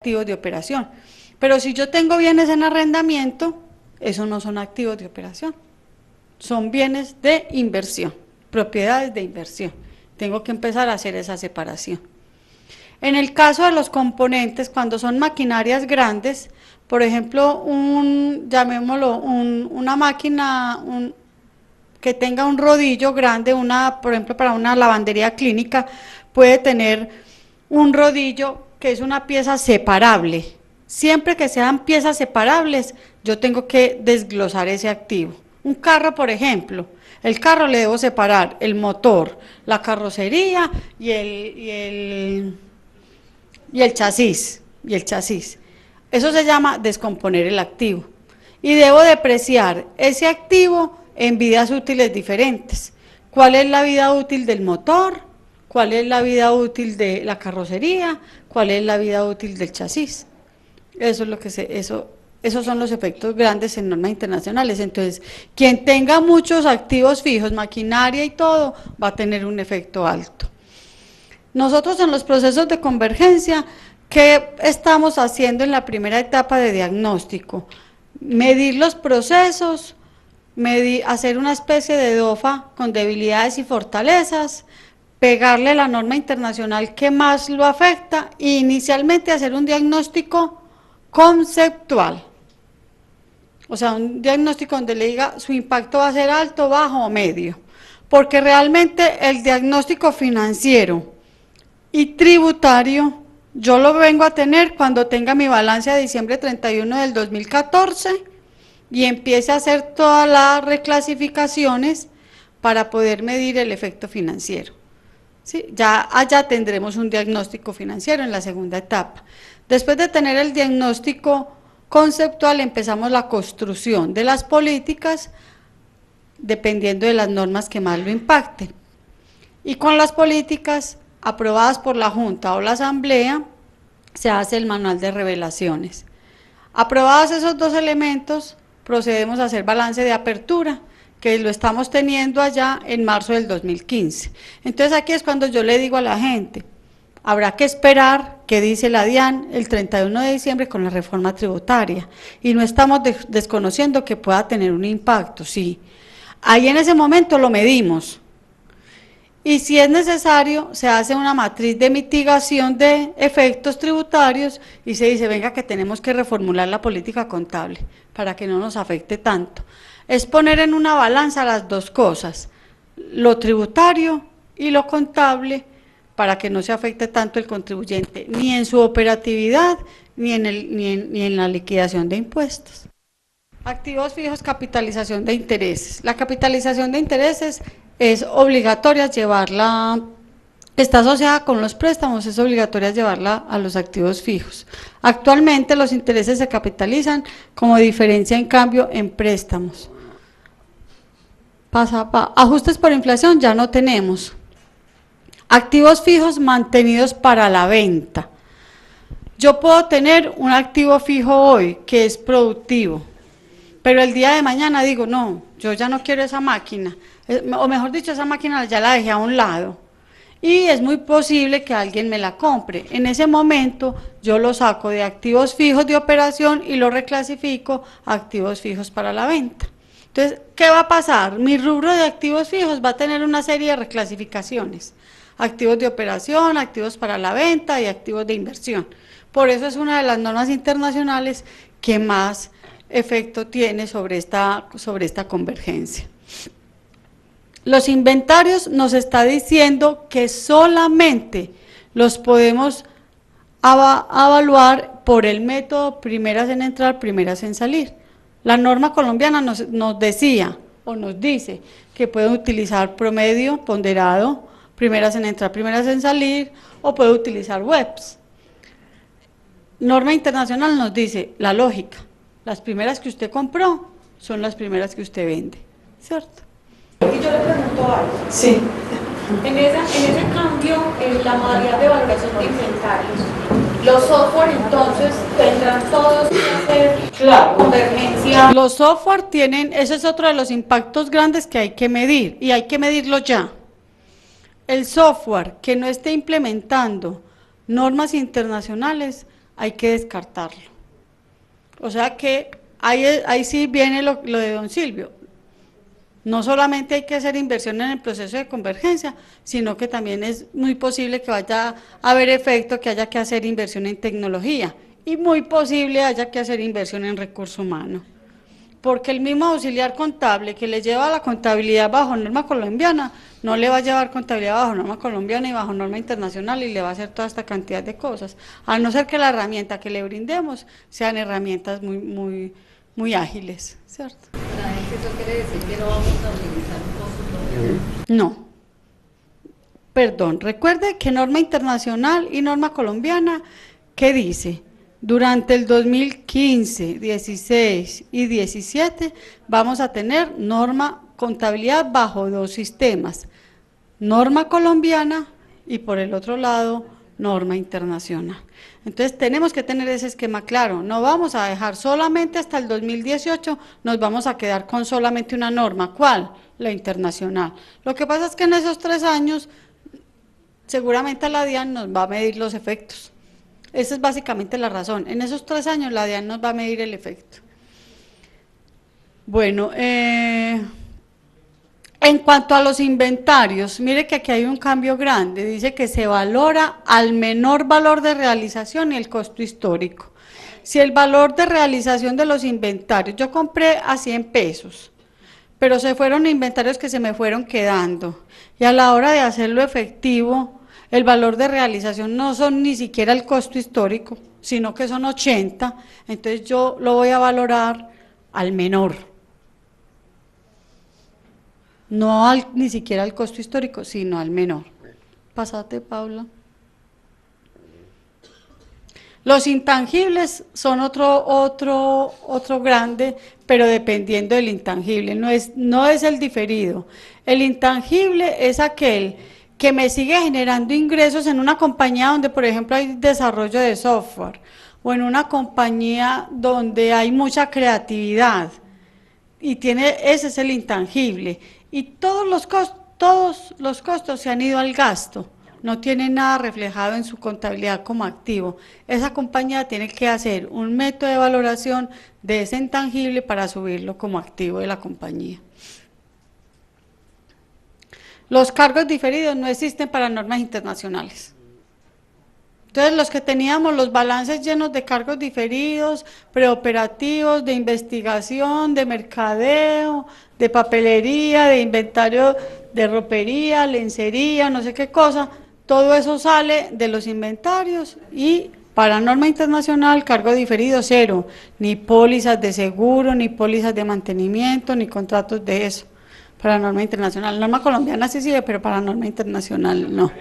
activos de operación. Pero si yo tengo bienes en arrendamiento, esos no son activos de operación, son bienes de inversión, propiedades de inversión. Tengo que empezar a hacer esa separación. En el caso de los componentes, cuando son maquinarias grandes, por ejemplo, llamémoslo, una máquina que tenga un rodillo grande, por ejemplo, para una lavandería clínica, puede tener un rodillo que es una pieza separable. Siempre que sean piezas separables, yo tengo que desglosar ese activo. Un carro, por ejemplo, el carro le debo separar el motor, la carrocería y el chasis. Eso se llama descomponer el activo. Y debo depreciar ese activo en vidas útiles diferentes. ¿Cuál es la vida útil del motor? ¿Cuál es la vida útil de la carrocería? ¿Cuál es la vida útil del chasis? Eso es lo que esos son los efectos grandes en normas internacionales. Entonces, quien tenga muchos activos fijos, maquinaria y todo, va a tener un efecto alto. Nosotros en los procesos de convergencia, ¿qué estamos haciendo en la primera etapa de diagnóstico? Medir los procesos, hacer una especie de DOFA con debilidades y fortalezas, pegarle la norma internacional que más lo afecta e inicialmente hacer un diagnóstico conceptual. O sea, un diagnóstico donde le diga su impacto va a ser alto, bajo o medio. Porque realmente el diagnóstico financiero y tributario yo lo vengo a tener cuando tenga mi balance de diciembre 31 del 2014 y empiece a hacer todas las reclasificaciones para poder medir el efecto financiero. ¿Sí? Ya allá tendremos un diagnóstico financiero en la segunda etapa. Después de tener el diagnóstico conceptual, empezamos la construcción de las políticas dependiendo de las normas que más lo impacten. Y con las políticas aprobadas por la Junta o la Asamblea, se hace el manual de revelaciones. Aprobados esos dos elementos, procedemos a hacer balance de apertura, que lo estamos teniendo allá en marzo del 2015. Entonces aquí es cuando yo le digo a la gente, habrá que esperar qué dice la DIAN el 31 de diciembre con la reforma tributaria, y no estamos desconociendo que pueda tener un impacto, sí. Ahí en ese momento lo medimos, y si es necesario, se hace una matriz de mitigación de efectos tributarios y se dice, venga, que tenemos que reformular la política contable para que no nos afecte tanto. Es poner en una balanza las dos cosas, lo tributario y lo contable, para que no se afecte tanto el contribuyente, ni en su operatividad, ni en la liquidación de impuestos. Activos fijos, capitalización de intereses. La capitalización de intereses es obligatoria llevarla, está asociada con los préstamos, es obligatoria llevarla a los activos fijos. Actualmente los intereses se capitalizan como diferencia en cambio en préstamos. Ajustes por inflación ya no tenemos. Activos fijos mantenidos para la venta. Yo puedo tener un activo fijo hoy que es productivo, pero el día de mañana digo, no, yo ya no quiero esa máquina, o mejor dicho, esa máquina ya la dejé a un lado, y es muy posible que alguien me la compre. En ese momento yo lo saco de activos fijos de operación y lo reclasifico a activos fijos para la venta. Entonces, ¿qué va a pasar? Mi rubro de activos fijos va a tener una serie de reclasificaciones, activos de operación, activos para la venta y activos de inversión. Por eso es una de las normas internacionales que más efecto tiene sobre esta convergencia. Los inventarios nos está diciendo que solamente los podemos evaluar por el método primeras en entrar, primeras en salir. La norma colombiana nos decía o nos dice que puede utilizar promedio, ponderado, primeras en entrar, primeras en salir, o puede utilizar webs. Norma internacional nos dice la lógica, las primeras que usted compró son las primeras que usted vende, ¿cierto? Y yo le pregunto algo. Sí. En ese cambio, en la modalidad de valoración de inventarios, los software entonces tendrán todos que hacer convergencia. Los software tienen, ese es otro de los impactos grandes que hay que medir, y hay que medirlo ya. El software que no esté implementando normas internacionales hay que descartarlo. O sea que ahí sí viene lo de don Silvio. No solamente hay que hacer inversión en el proceso de convergencia, sino que también es muy posible que vaya a haber efecto que haya que hacer inversión en tecnología y muy posible haya que hacer inversión en recursos humanos. Porque el mismo auxiliar contable que le lleva la contabilidad bajo norma colombiana, no le va a llevar contabilidad bajo norma colombiana y bajo norma internacional y le va a hacer toda esta cantidad de cosas, a no ser que la herramienta que le brindemos sean herramientas muy ágiles, ¿cierto? ¿Eso quiere decir que no vamos a utilizar un consultor? No. Perdón, recuerde que norma internacional y norma colombiana, ¿qué dice? Durante el 2015, 16 y 17 vamos a tener norma contabilidad bajo dos sistemas, norma colombiana y por el otro lado norma internacional. Entonces tenemos que tener ese esquema claro, no vamos a dejar solamente hasta el 2018, nos vamos a quedar con solamente una norma, ¿cuál? La internacional. Lo que pasa es que en esos 3 años seguramente la DIAN nos va a medir los efectos. Esa es básicamente la razón. En esos 3 años la DIAN nos va a medir el efecto. Bueno, en cuanto a los inventarios, mire que aquí hay un cambio grande. Dice que se valora al menor valor de realización y el costo histórico. Si el valor de realización de los inventarios, yo compré a 100 pesos, pero se fueron inventarios que se me fueron quedando. Y a la hora de hacerlo efectivo, el valor de realización no son ni siquiera el costo histórico, sino que son 80, entonces yo lo voy a valorar al menor. No ni siquiera al costo histórico, sino al menor. Pásate, Paula. Los intangibles son otro grande, pero dependiendo del intangible, no es el diferido. El intangible es aquel que me sigue generando ingresos en una compañía donde, por ejemplo, hay desarrollo de software, o en una compañía donde hay mucha creatividad, y ese es el intangible, y todos los costos se han ido al gasto, no tiene nada reflejado en su contabilidad como activo. Esa compañía tiene que hacer un método de valoración de ese intangible para subirlo como activo de la compañía. Los cargos diferidos no existen para normas internacionales. Entonces, los que teníamos los balances llenos de cargos diferidos, preoperativos, de investigación, de mercadeo, de papelería, de inventario de ropería, lencería, no sé qué cosa, todo eso sale de los inventarios y para norma internacional, cargo diferido cero, ni pólizas de seguro, ni pólizas de mantenimiento, ni contratos de eso. Para norma internacional, norma colombiana sí sigue, pero para norma internacional no.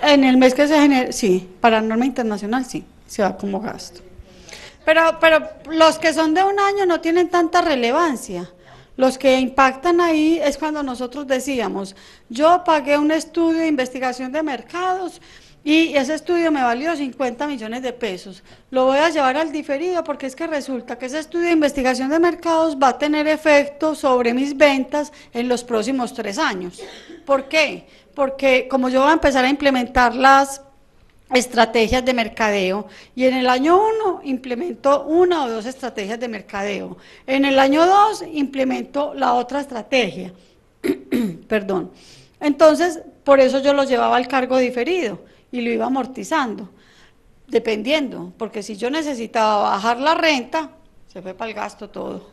En el mes que se genere, sí, para norma internacional sí, se va como gasto. Pero los que son de un año no tienen tanta relevancia. Los que impactan ahí es cuando nosotros decíamos, yo pagué un estudio de investigación de mercados y ese estudio me valió 50 millones de pesos. Lo voy a llevar al diferido porque es que resulta que ese estudio de investigación de mercados va a tener efecto sobre mis ventas en los próximos 3 años. ¿Por qué? Porque como yo voy a empezar a implementar las estrategias de mercadeo y en el año 1 implemento 1 o 2 estrategias de mercadeo, en el año 2 implemento la otra estrategia, perdón. Entonces, por eso yo lo llevaba al cargo diferido y lo iba amortizando, dependiendo, porque si yo necesitaba bajar la renta, se fue para el gasto todo,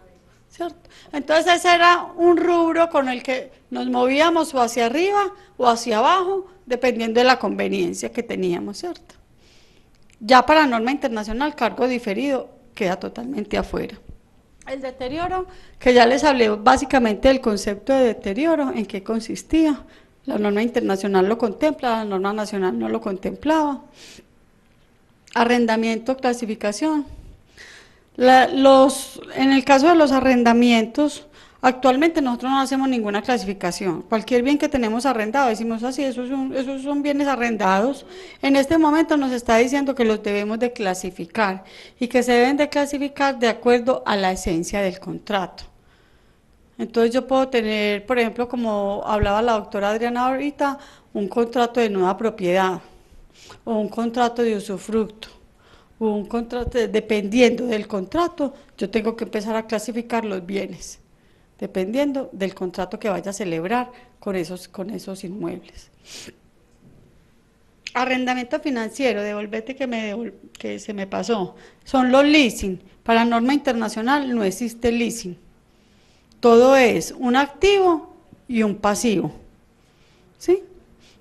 ¿cierto? Entonces ese era un rubro con el que nos movíamos o hacia arriba o hacia abajo, dependiendo de la conveniencia que teníamos, ¿cierto? Ya para norma internacional, cargo diferido queda totalmente afuera. El deterioro, que ya les hablé básicamente del concepto de deterioro, en qué consistía. La norma internacional lo contempla, la norma nacional no lo contemplaba. Arrendamiento, clasificación. En el caso de los arrendamientos, actualmente nosotros no hacemos ninguna clasificación. Cualquier bien que tenemos arrendado, decimos así, esos son bienes arrendados. En este momento nos está diciendo que los debemos de clasificar y que se deben de clasificar de acuerdo a la esencia del contrato. Entonces yo puedo tener, por ejemplo, como hablaba la doctora Adriana ahorita, un contrato de nueva propiedad. o un contrato de usufructo, o un contrato, dependiendo del contrato, yo tengo que empezar a clasificar los bienes, dependiendo del contrato que vaya a celebrar con esos inmuebles. Arrendamiento financiero, devolvete que se me pasó, son los leasing. Para norma internacional no existe leasing. Todo es un activo y un pasivo. ¿Sí?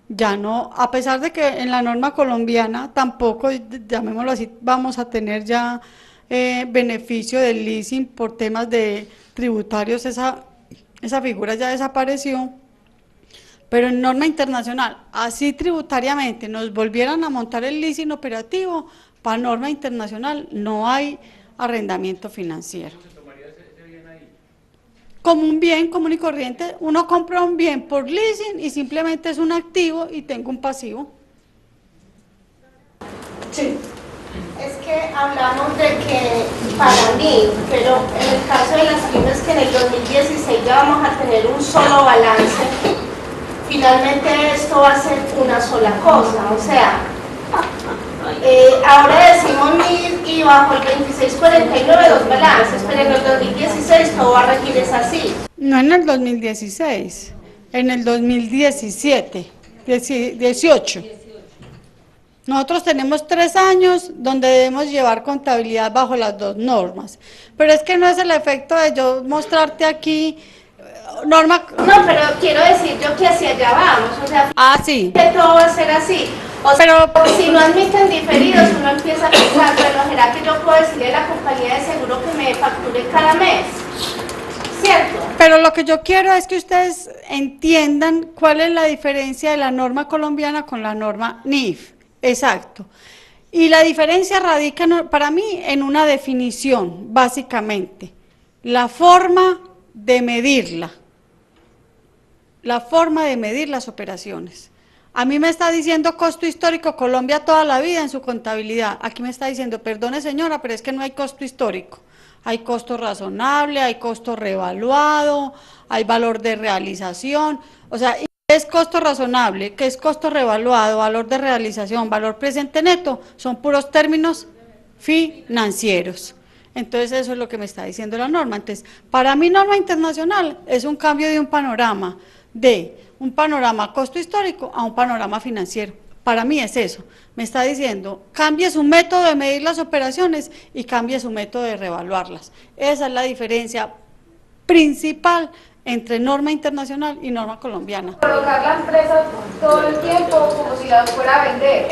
Ya no, a pesar de que en la norma colombiana tampoco, llamémoslo así, vamos a tener ya beneficio del leasing por temas de tributarios, esa figura ya desapareció. Pero en norma internacional, así tributariamente nos volvieran a montar el leasing operativo, para norma internacional no hay arrendamiento financiero. ¿Cómo se tomaría ese bien ahí? Como un bien común y corriente, uno compra un bien por leasing y simplemente es un activo y tengo un pasivo. Sí. Es que hablamos de que para mí, pero en el caso de las pymes que en el 2016 ya vamos a tener un solo balance, finalmente esto va a ser una sola cosa, o sea, ahora decimos 1000 y bajo el 2649 dos balances, pero en el 2016 todo va a regir es así. No en el 2016, en el 2017, 18. Nosotros tenemos 3 años donde debemos llevar contabilidad bajo las dos normas, pero es que no es el efecto de yo mostrarte aquí norma. No, pero quiero decir yo que hacia allá vamos, o sea, Sí. que todo va a ser así. O sea, Pero si no admiten diferidos, uno empieza a pensar, bueno, ¿será que yo puedo decirle a la compañía de seguro que me facture cada mes? ¿Cierto? Pero lo que yo quiero es que ustedes entiendan cuál es la diferencia de la norma colombiana con la norma NIF. Exacto. Y la diferencia radica para mí en una definición, básicamente. La forma de medirla. La forma de medir las operaciones. A mí me está diciendo costo histórico Colombia toda la vida en su contabilidad. Aquí me está diciendo, perdone señora, pero es que no hay costo histórico. Hay costo razonable, hay costo revaluado, hay valor de realización. O sea, ¿qué es costo razonable? ¿Qué es costo revaluado? Valor de realización, valor presente neto, son puros términos financieros. Entonces eso es lo que me está diciendo la norma. Entonces, para mí norma internacional es un cambio de un panorama costo histórico a un panorama financiero. Para mí es eso. Me está diciendo, cambie su método de medir las operaciones y cambie su método de revaluarlas. Esa es la diferencia principal entre norma internacional y norma colombiana. Colocar la empresa todo el tiempo como si la fuera a vender.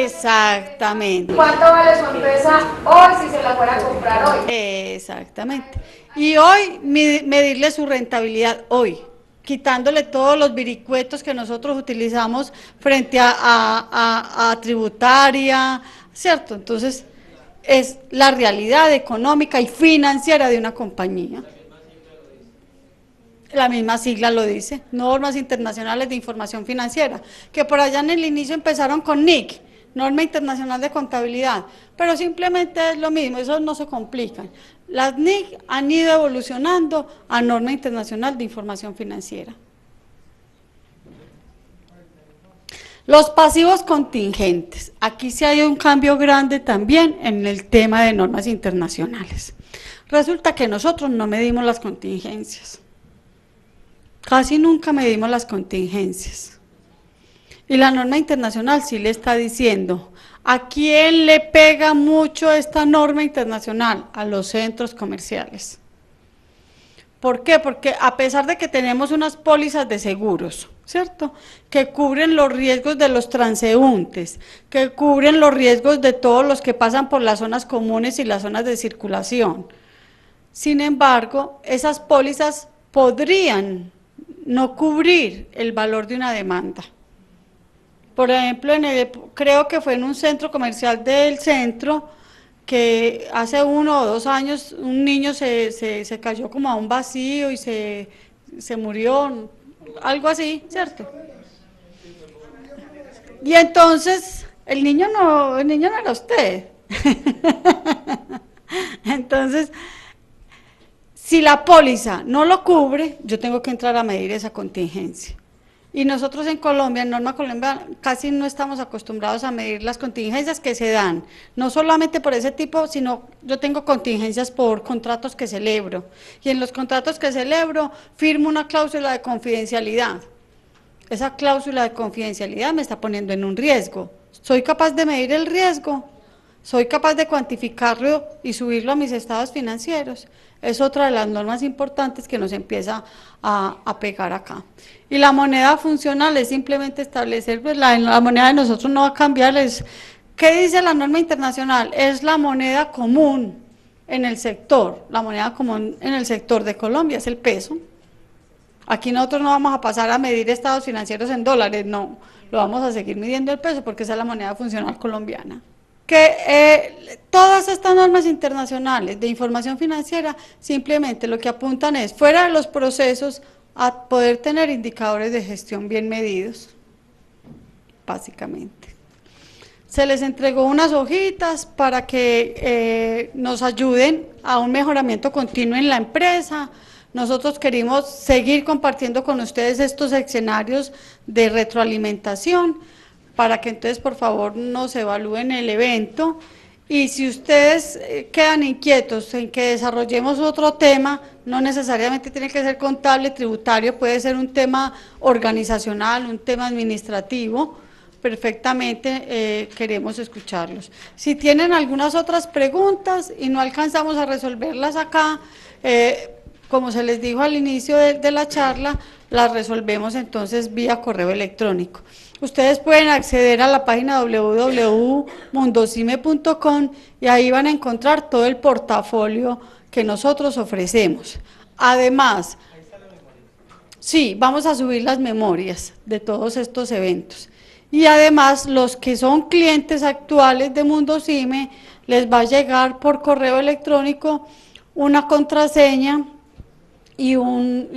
Exactamente. ¿Cuánto vale su empresa hoy si se la fuera a comprar hoy? Exactamente. Y hoy medirle su rentabilidad hoy, quitándole todos los vericuetos que nosotros utilizamos frente a tributaria, ¿cierto? Entonces, es la realidad económica y financiera de una compañía. La misma sigla lo dice, Normas Internacionales de Información Financiera, que por allá en el inicio empezaron con NIC, Norma Internacional de Contabilidad, pero simplemente es lo mismo, esos no se complican. Las NIC han ido evolucionando a Norma Internacional de Información Financiera. Los pasivos contingentes, aquí sí hay un cambio grande también en el tema de normas internacionales. Resulta que nosotros no medimos las contingencias. Casi nunca medimos las contingencias. Y la norma internacional sí le está diciendo, ¿a quién le pega mucho esta norma internacional? A los centros comerciales. ¿Por qué? Porque a pesar de que tenemos unas pólizas de seguros, ¿cierto?, que cubren los riesgos de los transeúntes, que cubren los riesgos de todos los que pasan por las zonas comunes y las zonas de circulación. Sin embargo, esas pólizas podrían no cubrir el valor de una demanda. Por ejemplo, creo que fue en un centro comercial del centro, que hace 1 o 2 años un niño se cayó como a un vacío y se murió, algo así, ¿cierto? Y entonces, el niño no era usted. Entonces, si la póliza no lo cubre, yo tengo que entrar a medir esa contingencia. Y nosotros en Colombia, en Norma Colombia, casi no estamos acostumbrados a medir las contingencias que se dan, no solamente por ese tipo, sino yo tengo contingencias por contratos que celebro, y en los contratos que celebro firmo una cláusula de confidencialidad. Esa cláusula de confidencialidad me está poniendo en un riesgo. ¿Soy capaz de medir el riesgo? ¿Soy capaz de cuantificarlo y subirlo a mis estados financieros? Es otra de las normas importantes que nos empieza a pegar acá. Y la moneda funcional es simplemente establecer, pues la moneda de nosotros no va a cambiar. ¿Qué dice la norma internacional? Es la moneda común en el sector. La moneda común en el sector de Colombia es el peso. Aquí nosotros no vamos a pasar a medir estados financieros en dólares, no, lo vamos a seguir midiendo el peso porque esa es la moneda funcional colombiana. Todas estas normas internacionales de información financiera simplemente lo que apuntan es, fuera de los procesos, a poder tener indicadores de gestión bien medidos, básicamente. Se les entregó unas hojitas para que nos ayuden a un mejoramiento continuo en la empresa. Nosotros queremos seguir compartiendo con ustedes estos escenarios de retroalimentación para que entonces por favor nos evalúen el evento, y si ustedes quedan inquietos en que desarrollemos otro tema, no necesariamente tiene que ser contable, tributario, puede ser un tema organizacional, un tema administrativo, perfectamente queremos escucharlos. Si tienen algunas otras preguntas y no alcanzamos a resolverlas acá, como se les dijo al inicio de la charla, las resolvemos entonces vía correo electrónico. Ustedes pueden acceder a la página www.mundocime.com y ahí van a encontrar todo el portafolio que nosotros ofrecemos. Además, sí, vamos a subir las memorias de todos estos eventos. Y además, los que son clientes actuales de Mundocime, les va a llegar por correo electrónico una contraseña y un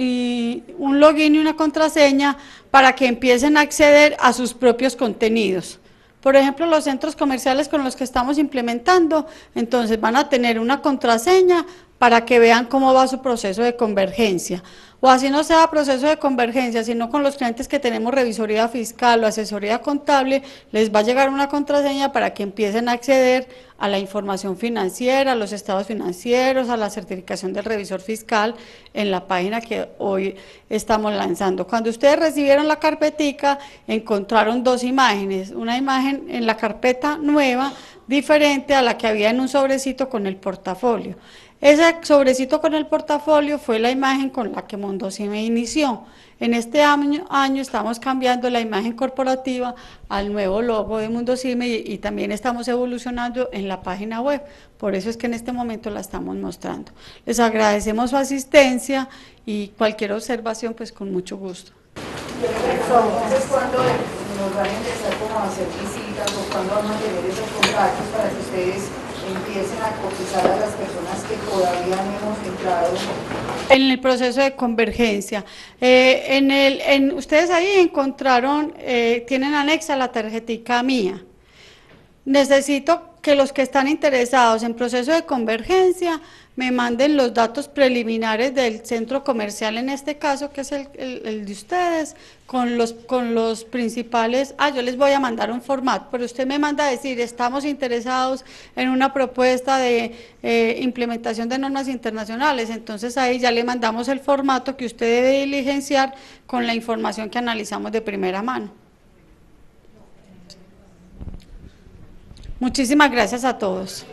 login y una contraseña para que empiecen a acceder a sus propios contenidos. Por ejemplo, los centros comerciales con los que estamos implementando, entonces van a tener una contraseña para que vean cómo va su proceso de convergencia. O así no sea proceso de convergencia, sino con los clientes que tenemos revisoría fiscal o asesoría contable, les va a llegar una contraseña para que empiecen a acceder a la información financiera, a los estados financieros, a la certificación del revisor fiscal en la página que hoy estamos lanzando. Cuando ustedes recibieron la carpetica, encontraron dos imágenes, una imagen en la carpeta nueva, diferente a la que había en un sobrecito con el portafolio. Ese sobrecito con el portafolio fue la imagen con la que Mundocime inició. En este año estamos cambiando la imagen corporativa al nuevo logo de Mundocime y también estamos evolucionando en la página web. Por eso es que en este momento la estamos mostrando. Les agradecemos su asistencia y cualquier observación, pues con mucho gusto. Entonces, ¿cuándo nos van a empezar como a hacer visitas o cuándo vamos a tener esos contactos para que ustedes empiecen a cotizar a las personas que todavía no hemos entrado en el proceso de convergencia? Ustedes ahí encontraron, tienen anexa la tarjetica mía. Necesito que los que están interesados en proceso de convergencia me manden los datos preliminares del centro comercial, en este caso, que es el de ustedes, con los principales. Yo les voy a mandar un formato, pero usted me manda a decir, estamos interesados en una propuesta de implementación de normas internacionales, entonces ahí ya le mandamos el formato que usted debe diligenciar con la información que analizamos de primera mano. Muchísimas gracias a todos.